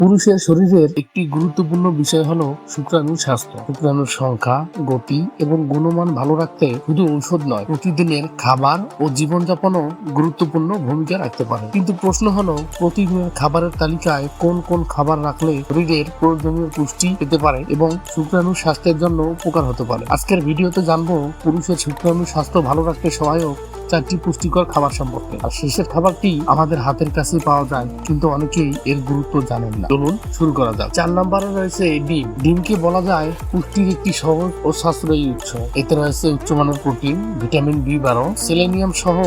পুরুষের শরীরের একটি গুরুত্বপূর্ণ বিষয় হলো শুক্রাণু স্বাস্থ্য। শুক্রাণুর সংখ্যা, গতি এবং গুণমান ভালো রাখতে শুধু ঔষধ নয়, প্রতিদিনের খাবার ও জীবনযাপনও গুরুত্বপূর্ণ ভূমিকা রাখতে পারে। কিন্তু প্রশ্ন হলো, প্রতিদিনের খাবারের তালিকায় কোন কোন খাবার রাখলে শরীরের প্রয়োজনীয় পুষ্টি পেতে পারে এবং শুক্রাণু স্বাস্থ্যের জন্য উপকার হতে পারে। আজকের ভিডিওতে জানবো পুরুষের শুক্রাণু স্বাস্থ্য ভালো রাখতে সহায়ক 4টি পুষ্টিকর খাবার সম্পর্কে। আর শেষের খাবারটি আমাদের হাতের কাছে পাওয়া যায়, কিন্তু অনেকেই এর গুরুত্ব জানেন না। চলুন শুরু করা যাক। 4 নম্বরে রয়েছে ডিম। ডিমকে বলা যায় পুষ্টির একটি সহজ ও সাশ্রয়ী উৎস। এতে রয়েছে উচ্চমানের প্রোটিন, ভিটামিন B12, সেলেনিয়াম সহ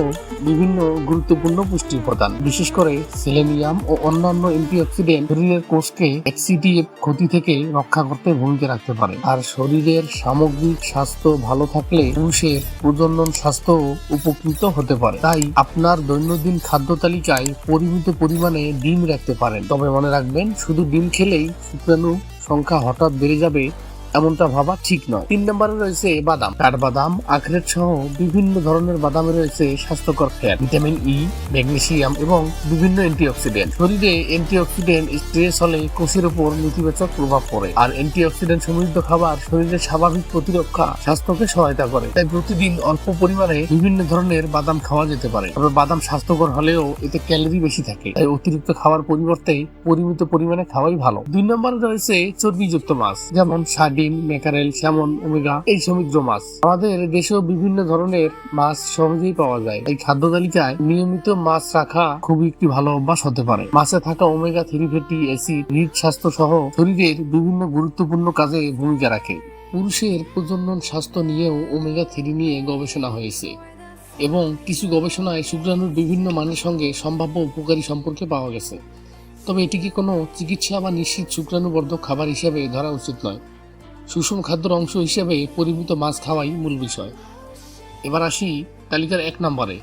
বিভিন্ন গুরুত্বপূর্ণ পুষ্টি উপাদান। বিশেষ করে সেলেনিয়াম ও অন্যান্য অ্যান্টিঅক্সিডেন্ট শরীরের কোষকে অক্সিডেটিভ ক্ষতি থেকে রক্ষা করতে ভূমিকা রাখতে পারে। আর শরীরের সামগ্রিক স্বাস্থ্য ভালো থাকলে পুরুষের প্রজনন স্বাস্থ্য উপকৃত হতে পারে। তাই আপনার দৈনন্দিন খাদ্য তালিকায় পরিমিত পরিমাণে ডিম রাখতে পারেন। তবে মনে রাখবেন, শুধু ডিম খেলেই শুক্রাণু সংখ্যা হঠাৎ বেড়ে যাবে এমনটা ভাবা ঠিক নয়। 3 নম্বরে রয়েছে বাদাম। কাঠবাদাম, আখরোট সহ বিভিন্ন ধরনের বাদামে রয়েছে স্বাস্থ্যকর ফ্যাট, ভিটামিন ই, ম্যাগনেসিয়াম এবং বিভিন্ন অ্যান্টিঅক্সিডেন্ট। শরীরে অ্যান্টিঅক্সিডেন্ট স্ট্রেস হলে কোষের উপর নেতিবাচক প্রভাব পড়ে। আর অ্যান্টিঅক্সিডেন্ট সমৃদ্ধ খাবার শরীরের স্বাভাবিক প্রতিরক্ষা স্বাস্থ্যকে সহায়তা করে। তাই প্রতিদিন অল্প পরিমাণে বিভিন্ন ধরনের বাদাম খাওয়া যেতে পারে। তবে বাদাম স্বাস্থ্যকর হলেও এতে ক্যালোরি বেশি থাকে, তাই অতিরিক্ত খাওয়ার পরিবর্তে পরিমিত পরিমাণে খাওয়াই ভালো। 2 নম্বরে রয়েছে চর্বিযুক্ত মাছ, যেমন সার্ডিন, ম্যাকারেল, স্যামন, ওমেগা এই সমুদ্র মাছ। আমাদের দেশেও বিভিন্ন ধরনের মাছ সহজেই পাওয়া যায়। এই খাদ্য তালিকায় নিয়মিত মাছ রাখা খুবই একটি ভালো অভ্যাস হতে পারে। মাছে থাকা ওমেগা 3 ফ্যাটি অ্যাসিড হৃদ স্বাস্থ্য সহ শরীরের বিভিন্ন গুরুত্বপূর্ণ কাজে ভূমিকা রাখে। পুরুষের প্রজনন স্বাস্থ্য নিয়েও ওমেগা 3 নিয়ে গবেষণা হয়েছে এবং কিছু গবেষণায় শুক্রাণুর বিভিন্ন মানের সঙ্গে সম্ভাব্য উপকারী সম্পর্কে পাওয়া গেছে। তবে এটিকে কোনো চিকিৎসা বা নিশ্চিত শুক্রাণুবর্ধক খাবার হিসেবে ধরা উচিত নয়। সুষম খাদ্যের অংশ হিসেবে পরিমিত মাছ খাওয়াই মূল বিষয়। এবার আসি তালিকার 1 নম্বরে,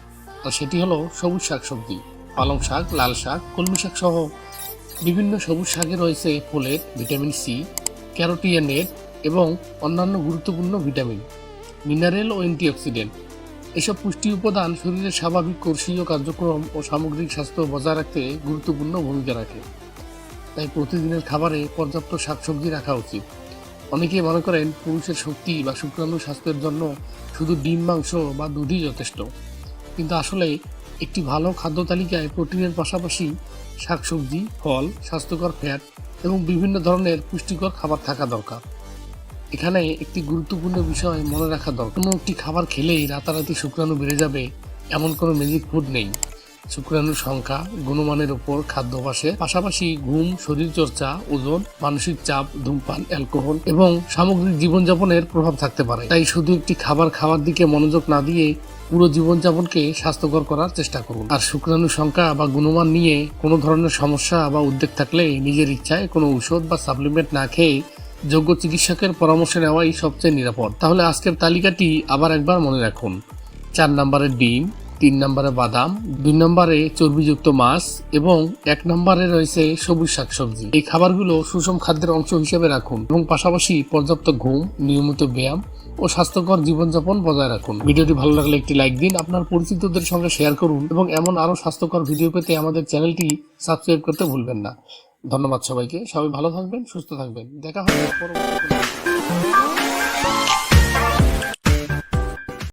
আর সেটি হলো সবুজ শাকসবজি। পালং শাক, লাল শাক, কলমি শাক সহ বিভিন্ন সবুজ শাকে রয়েছে ফোলেট, ভিটামিন সি, ক্যারোটিনয়েড এবং অন্যান্য গুরুত্বপূর্ণ ভিটামিন, মিনারেল ও অ্যান্টিঅক্সিডেন্ট। এসব পুষ্টি উপাদান শরীরের স্বাভাবিক কোষীয় কার্যক্রম ও সামগ্রিক স্বাস্থ্য বজায় রাখতে গুরুত্বপূর্ণ ভূমিকা রাখে। তাই প্রতিদিনের খাবারে পর্যাপ্ত শাকসবজি রাখা উচিত। অনেকে মনে করেন পুরুষের শক্তি বা শুক্রাণু স্বাস্থ্যের জন্য শুধু ডিম, মাংস বা দুধই যথেষ্ট। কিন্তু আসলে একটি ভালো খাদ্য তালিকায় প্রোটিনের পাশাপাশি শাকসবজি, ফল, স্বাস্থ্যকর ফ্যাট এবং বিভিন্ন ধরনের পুষ্টিকর খাবার থাকা দরকার। এখানে একটি গুরুত্বপূর্ণ বিষয় মনে রাখা দরকার, কোনো একটি খাবার খেলেই রাতারাতি শুক্রাণু বেড়ে যাবে এমন কোনো ম্যাজিক ফুড নেই। শুক্রাণুর সংখ্যা, গুণমানের উপর খাদ্যাভ্যাসের পাশাপাশি ঘুম, শরীরচর্চা, ওজন, মানসিক চাপ, ধূমপান, অ্যালকোহল এবং সামগ্রিক জীবনযাপনের প্রভাব থাকতে পারে। তাই শুধু একটি খাবার খাওয়ার দিকে মনোযোগ না দিয়ে পুরো জীবনযাপনকে স্বাস্থ্যকর করার চেষ্টা করুন। আর শুক্রাণুর সংখ্যা বা গুণমান নিয়ে কোনো ধরনের সমস্যা বা উদ্বেগ থাকলে নিজের ইচ্ছায় কোনো ঔষধ বা সাপ্লিমেন্ট না খেয়ে যোগ্য চিকিৎসকের পরামর্শ নেওয়াই সবচেয়ে নিরাপদ। তাহলে আজকের তালিকাটি আবার একবার মনে রাখুন: 4 নম্বরে ডিম, 3 নম্বরে বাদাম, 2 নম্বরে চর্বিযুক্ত মাছ এবং 1 নম্বরে রয়েছে সবুজ শাকসবজি। এই খাবারগুলো সুষম খাদ্যের অংশ হিসেবে রাখুন এবং পাশাপাশি পর্যাপ্ত ঘুম, নিয়মিত ব্যায়াম ও স্বাস্থ্যকর জীবনযাপন বজায় রাখুন। ভিডিওটি ভালো লাগলে একটি লাইক দিন, আপনার পরিচিতদের সঙ্গে শেয়ার করুন এবং এমন আরও স্বাস্থ্যকর ভিডিও পেতে আমাদের চ্যানেলটি সাবস্ক্রাইব করতে ভুলবেন না। ধন্যবাদ সবাইকে। সবাই ভালো থাকবেন, সুস্থ থাকবেন। দেখা হবে পরবর্তী।